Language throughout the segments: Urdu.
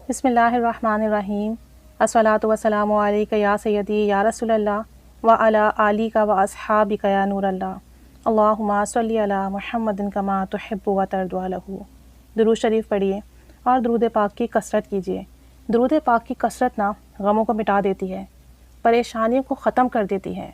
بسم اللہ الرحمن الرحیم الصلاۃ والسلام علیک یا سیدی یا رسول اللہ وعلی آلک و اصحابک یا نور اللہ اللہم صلی علی محمد کما تحب و ترضی له۔ درود شریف پڑھیے اور درود پاک کی کثرت کیجیے۔ درود پاک کی کثرت نہ غموں کو مٹا دیتی ہے، پریشانیوں کو ختم کر دیتی ہے،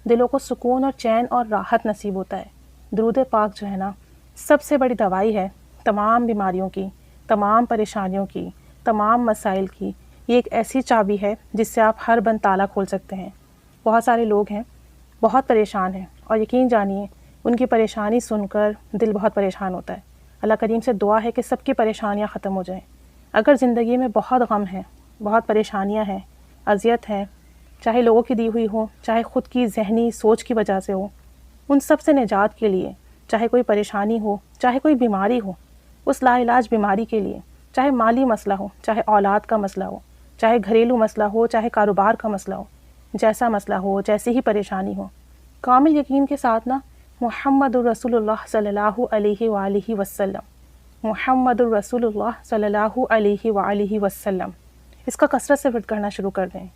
دلوں کو سکون اور چین اور راحت نصیب ہوتا ہے۔ درود پاک جو ہے نا، سب سے بڑی دوائی ہے تمام بیماریوں کی، تمام پریشانیوں کی، تمام مسائل کی۔ یہ ایک ایسی چابی ہے جس سے آپ ہر بند تالا کھول سکتے ہیں۔ بہت سارے لوگ ہیں، بہت پریشان ہیں، اور یقین جانیے ان کی پریشانی سن کر دل بہت پریشان ہوتا ہے۔ اللہ کریم سے دعا ہے کہ سب کی پریشانیاں ختم ہو جائیں۔ اگر زندگی میں بہت غم ہے، بہت پریشانیاں ہیں، اذیت ہے، چاہے لوگوں کی دی ہوئی ہو، چاہے خود کی ذہنی سوچ کی وجہ سے ہو، ان سب سے نجات کے لیے، چاہے کوئی پریشانی ہو، چاہے کوئی بیماری ہو، اس لا علاج بیماری کے لیے، چاہے مالی مسئلہ ہو، چاہے اولاد کا مسئلہ ہو، چاہے گھریلو مسئلہ ہو، چاہے کاروبار کا مسئلہ ہو، جیسا مسئلہ ہو، جیسی ہی پریشانی ہو، کامل یقین کے ساتھ نا محمد الرسول اللہ صلی اللہ علیہ وآلہ وسلم، محمد الرسول اللہ صلی اللہ علیہ وآلہ وسلم، اس کا کثرت سے ورد کرنا شروع کر دیں۔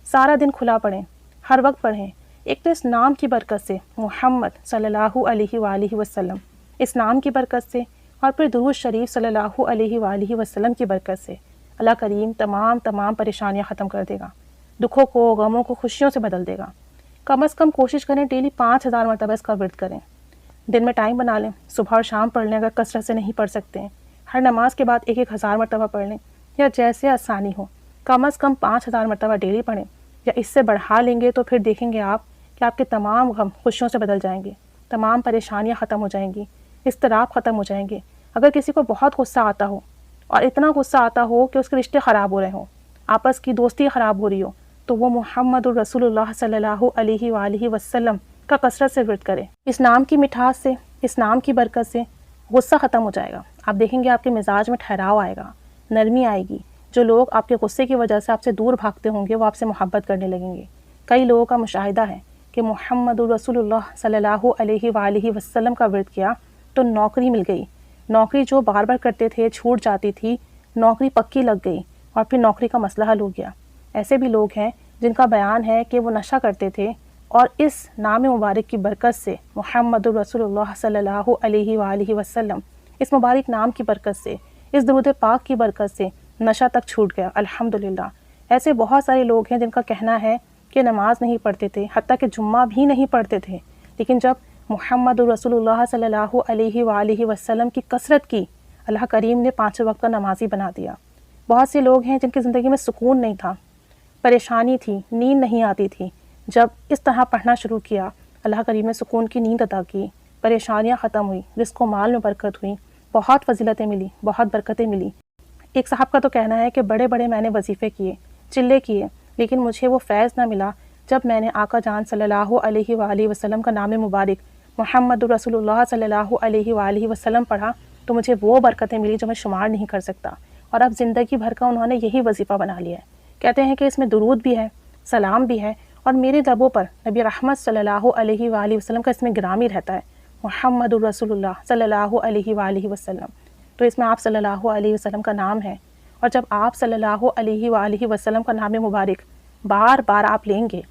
سارا دن کھلا پڑھیں، ہر وقت پڑھیں۔ ایک تو اس نام کی برکت سے، محمد صلی اللہ علیہ وآلہ وسلم، اس نام کی برکت سے، اور پھر درود شریف صلی اللہ علیہ وآلہ وسلم کی برکت سے اللہ کریم تمام پریشانیاں ختم کر دے گا، دکھوں کو، غموں کو خوشیوں سے بدل دے گا۔ کم از کم کوشش کریں ڈیلی 5000 مرتبہ اس کا ورد کریں۔ دن میں ٹائم بنا لیں، صبح اور شام پڑھ لیں اگر کثرت سے نہیں پڑھ سکتے ہیں۔ ہر نماز کے بعد 1000 مرتبہ پڑھ لیں، یا جیسے آسانی ہو، کم از کم 5000 مرتبہ ڈیلی پڑھیں، یا اس سے بڑھا لیں گے تو پھر دیکھیں گے آپ کہ آپ کے تمام غم خوشیوں سے بدل جائیں گے، تمام پریشانیاں ختم ہو جائیں گی، اضطراب ختم ہو جائیں گے۔ اگر کسی کو بہت غصہ آتا ہو، اور اتنا غصہ آتا ہو کہ اس کے رشتے خراب ہو رہے ہوں، آپس کی دوستی خراب ہو رہی ہو، تو وہ محمد الرسول اللہ صلی اللہ علیہ وآلہ وسلم کا کثرت سے ورد کرے۔ اس نام کی مٹھاس سے، اس نام کی برکت سے غصہ ختم ہو جائے گا۔ آپ دیکھیں گے آپ کے مزاج میں ٹھہراؤ آئے گا، نرمی آئے گی۔ جو لوگ آپ کے غصے کی وجہ سے آپ سے دور بھاگتے ہوں گے وہ آپ سے محبت کرنے لگیں گے۔ کئی لوگوں کا مشاہدہ ہے کہ محمد الرسول اللہ صلی اللہ علیہ وآلہ وسلم کا ورد کیا تو نوکری مل گئی، نوکری جو بار بار کرتے تھے چھوٹ جاتی تھی، نوکری پکی لگ گئی، اور پھر نوکری کا مسئلہ حل ہو گیا۔ ایسے بھی لوگ ہیں جن کا بیان ہے کہ وہ نشہ کرتے تھے، اور اس نام مبارک کی برکت سے، محمد الرسول اللہ صلی اللہ علیہ وآلہ وسلم، اس مبارک نام کی برکت سے، اس درود پاک کی برکت سے نشہ تک چھوٹ گیا، الحمدللہ۔ ایسے بہت سارے لوگ ہیں جن کا کہنا ہے کہ نماز نہیں پڑھتے تھے، حتیٰ کہ جمعہ بھی نہیں پڑھتے تھے، لیکن جب محمد الرسول اللہ صلی اللہ علیہ وآلہ وسلم کی کثرت کی، اللہ کریم نے 5 وقت کا نمازی بنا دیا۔ بہت سے لوگ ہیں جن کی زندگی میں سکون نہیں تھا، پریشانی تھی، نیند نہیں آتی تھی، جب اس طرح پڑھنا شروع کیا اللہ کریم نے سکون کی نیند عطا کی، پریشانیاں ختم ہوئی، رزق و مال میں برکت ہوئی، بہت فضیلتیں ملی، بہت برکتیں ملی۔ ایک صاحب کا تو کہنا ہے کہ بڑے بڑے میں نے وظیفے کیے، چلے کیے، لیکن مجھے وہ فیض نہ ملا جب میں نے آقا جان صلی اللہ علیہ وآلہ وسلم کا نام مبارک محمد الرسول اللہ صلی اللہ علیہ وآلہ وسلم پڑھا تو مجھے وہ برکتیں ملی جو میں شمار نہیں کر سکتا۔ اور اب زندگی بھر کا انہوں نے یہی وظیفہ بنا لیا ہے۔ کہتے ہیں کہ اس میں درود بھی ہے، سلام بھی ہے، اور میرے لبوں پر نبی رحمت صلی اللہ علیہ وآلہ وسلم کا اس میں گرامی رہتا ہے، محمد الرسول اللہ صلی اللہ علیہ وآلہ وسلم۔ تو اس میں آپ صلی اللہ علیہ وسلم کا نام ہے، اور جب آپ صلی اللہ علیہ وآلہ وسلم کا نام مبارک بار بار آپ لیں گے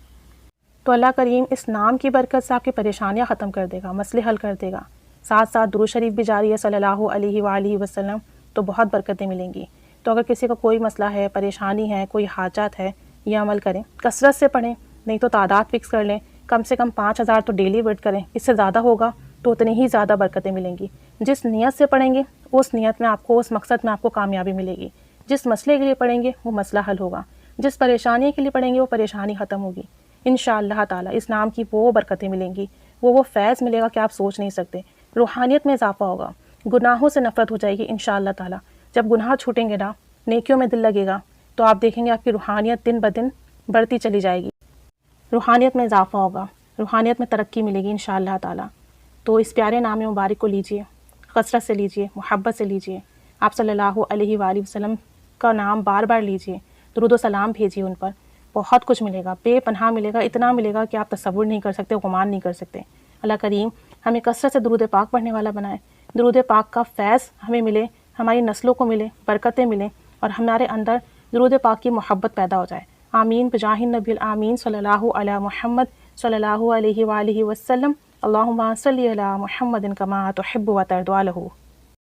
تو اللہ کریم اس نام کی برکت سے آپ کی پریشانیاں ختم کر دے گا، مسئلے حل کر دے گا۔ ساتھ ساتھ درود شریف بھی جاری ہے صلی اللہ علیہ وآلہ وسلم، تو بہت برکتیں ملیں گی۔ تو اگر کسی کا کوئی مسئلہ ہے، پریشانی ہے، کوئی حاجات ہے، یہ عمل کریں، کثرت سے پڑھیں، نہیں تو تعداد فکس کر لیں، کم سے کم 5000 تو ڈیلی ورد کریں، اس سے زیادہ ہوگا تو اتنی ہی زیادہ برکتیں ملیں گی۔ جس نیت سے پڑھیں گے اس نیت میں آپ کو، اس مقصد میں آپ کو کامیابی ملے گی۔ جس مسئلے کے لیے پڑھیں گے وہ مسئلہ حل ہوگا، جس پریشانی کے لیے پڑھیں گے وہ پریشانی ختم ہوگی انشاءاللہ تعالی۔ اس نام کی وہ برکتیں ملیں گی، وہ فیض ملے گا کہ آپ سوچ نہیں سکتے۔ روحانیت میں اضافہ ہوگا، گناہوں سے نفرت ہو جائے گی انشاءاللہ تعالی۔ جب گناہ چھوٹیں گے نا، نیکیوں میں دل لگے گا، تو آپ دیکھیں گے آپ کی روحانیت دن بدن بڑھتی چلی جائے گی، روحانیت میں اضافہ ہوگا، روحانیت میں ترقی ملے گی انشاءاللہ تعالی۔ تو اس پیارے نام مبارک کو لیجئے، کثرت سے لیجئے، محبت سے لیجئے، آپ صلی اللہ علیہ وآلہ وسلم کا نام بار بار لیجئے، درود و سلام بھیجیے ان پر، بہت کچھ ملے گا، بے پناہ ملے گا، اتنا ملے گا کہ آپ تصور نہیں کر سکتے، گمان نہیں کر سکتے۔ اللہ کریم ہمیں کثرت سے درود پاک پڑھنے والا بنائے، درود پاک کا فیض ہمیں ملے، ہماری نسلوں کو ملے، برکتیں ملیں، اور ہمارے اندر درود پاک کی محبت پیدا ہو جائے۔ آمین بجاہ النبی الامین صلی اللہ علی محمد صلی اللہ علیہ وآلہ وسلم۔ اللہم صلی علی محمد کما تحب و ترضی عنہ۔